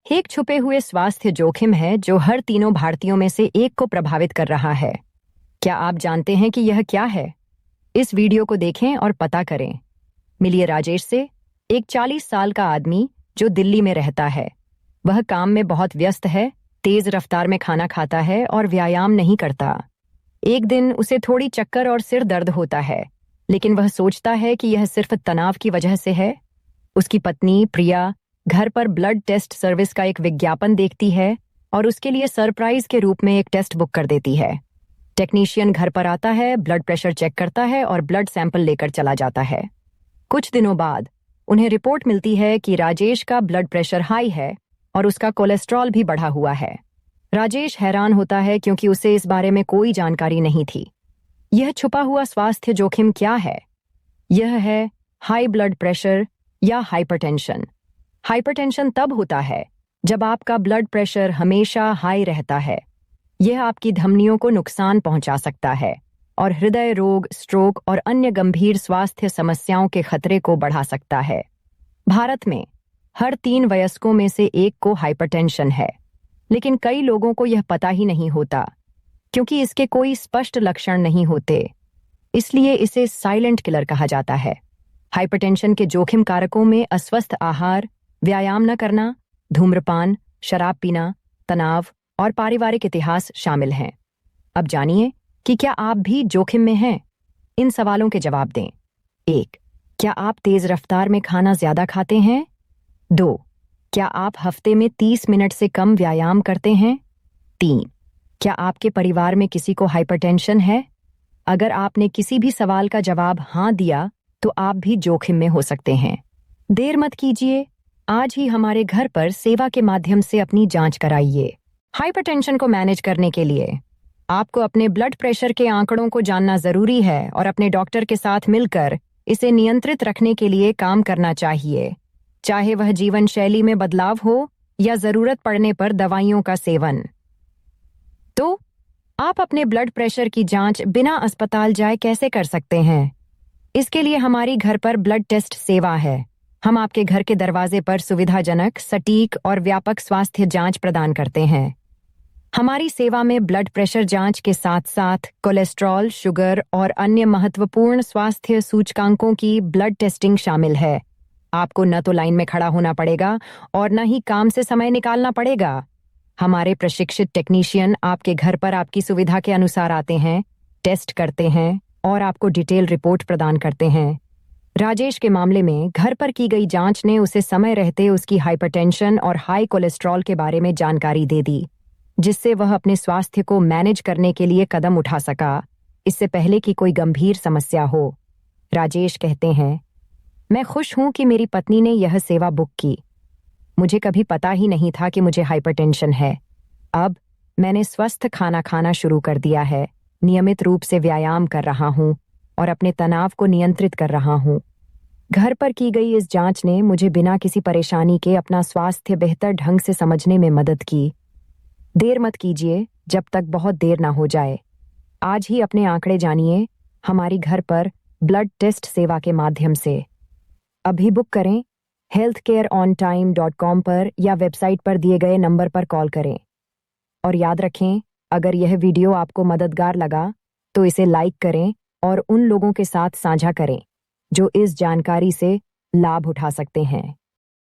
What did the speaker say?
एक छुपे हुए स्वास्थ्य जोखिम है जो हर तीनों भारतीयों में से एक को प्रभावित कर रहा है। क्या आप जानते हैं कि यह क्या है? इस वीडियो को देखें और पता करें। मिलिए राजेश से, एक 40 साल का आदमी जो दिल्ली में रहता है। वह काम में बहुत व्यस्त है, तेज रफ्तार में खाना खाता है और व्यायाम नहीं करता। एक दिन उसे थोड़ी चक्कर और सिर दर्द होता है, लेकिन वह सोचता है कि यह सिर्फ तनाव की वजह से है। उसकी पत्नी प्रिया घर पर ब्लड टेस्ट सर्विस का एक विज्ञापन देखती है और उसके लिए सरप्राइज के रूप में एक टेस्ट बुक कर देती है। टेक्नीशियन घर पर आता है, ब्लड प्रेशर चेक करता है और ब्लड सैंपल लेकर चला जाता है। कुछ दिनों बाद उन्हें रिपोर्ट मिलती है कि राजेश का ब्लड प्रेशर हाई है और उसका कोलेस्ट्रॉल भी बढ़ा हुआ है। राजेश हैरान होता है क्योंकि उसे इस बारे में कोई जानकारी नहीं थी। यह छुपा हुआ स्वास्थ्य जोखिम क्या है? यह है हाई ब्लड प्रेशर या हाइपरटेंशन। हाइपरटेंशन तब होता है जब आपका ब्लड प्रेशर हमेशा हाई रहता है। यह आपकी धमनियों को नुकसान पहुंचा सकता है और हृदय रोग, स्ट्रोक और अन्य गंभीर स्वास्थ्य समस्याओं के खतरे को बढ़ा सकता है। भारत में हर 3 वयस्कों में से एक को हाइपरटेंशन है, लेकिन कई लोगों को यह पता ही नहीं होता क्योंकि इसके कोई स्पष्ट लक्षण नहीं होते। इसलिए इसे साइलेंट किलर कहा जाता है। हाइपरटेंशन के जोखिम कारकों में अस्वस्थ आहार, व्यायाम न करना, धूम्रपान, शराब पीना, तनाव और पारिवारिक इतिहास शामिल हैं। अब जानिए कि क्या आप भी जोखिम में हैं। इन सवालों के जवाब दें। 1. क्या आप तेज रफ्तार में खाना ज्यादा खाते हैं? 2. क्या आप हफ्ते में 30 मिनट से कम व्यायाम करते हैं? 3. क्या आपके परिवार में किसी को हाइपरटेंशन है? अगर आपने किसी भी सवाल का जवाब हाँ दिया तो आप भी जोखिम में हो सकते हैं। देर मत कीजिए, आज ही हमारे घर पर सेवा के माध्यम से अपनी जांच कराइए। हाइपरटेंशन को मैनेज करने के लिए आपको अपने ब्लड प्रेशर के आंकड़ों को जानना जरूरी है और अपने डॉक्टर के साथ मिलकर इसे नियंत्रित रखने के लिए काम करना चाहिए, चाहे वह जीवन शैली में बदलाव हो या जरूरत पड़ने पर दवाइयों का सेवन। तो आप अपने ब्लड प्रेशर की जांच बिना अस्पताल जाए कैसे कर सकते हैं? इसके लिए हमारी घर पर ब्लड टेस्ट सेवा है। हम आपके घर के दरवाजे पर सुविधाजनक, सटीक और व्यापक स्वास्थ्य जांच प्रदान करते हैं। हमारी सेवा में ब्लड प्रेशर जांच के साथ साथ कोलेस्ट्रॉल, शुगर और अन्य महत्वपूर्ण स्वास्थ्य सूचकांकों की ब्लड टेस्टिंग शामिल है। आपको न तो लाइन में खड़ा होना पड़ेगा और न ही काम से समय निकालना पड़ेगा। हमारे प्रशिक्षित टेक्नीशियन आपके घर पर आपकी सुविधा के अनुसार आते हैं, टेस्ट करते हैं और आपको डिटेल रिपोर्ट प्रदान करते हैं। राजेश के मामले में घर पर की गई जांच ने उसे समय रहते उसकी हाइपरटेंशन और हाई कोलेस्ट्रॉल के बारे में जानकारी दे दी, जिससे वह अपने स्वास्थ्य को मैनेज करने के लिए कदम उठा सका, इससे पहले कि कोई गंभीर समस्या हो। राजेश कहते हैं, मैं खुश हूं कि मेरी पत्नी ने यह सेवा बुक की। मुझे कभी पता ही नहीं था कि मुझे हाइपरटेंशन है। अब मैंने स्वस्थ खाना खाना शुरू कर दिया है, नियमित रूप से व्यायाम कर रहा हूं और अपने तनाव को नियंत्रित कर रहा हूं। घर पर की गई इस जांच ने मुझे बिना किसी परेशानी के अपना स्वास्थ्य बेहतर ढंग से समझने में मदद की। देर मत कीजिए जब तक बहुत देर ना हो जाए। आज ही अपने आंकड़े जानिए हमारी घर पर ब्लड टेस्ट सेवा के माध्यम से। अभी बुक करें। healthcareontime.com पर या वेबसाइट पर दिए गए नंबर पर कॉल करें। और याद रखें, अगर यह वीडियो आपको मददगार लगा तो इसे लाइक करें और उन लोगों के साथ साझा करें जो इस जानकारी से लाभ उठा सकते हैं।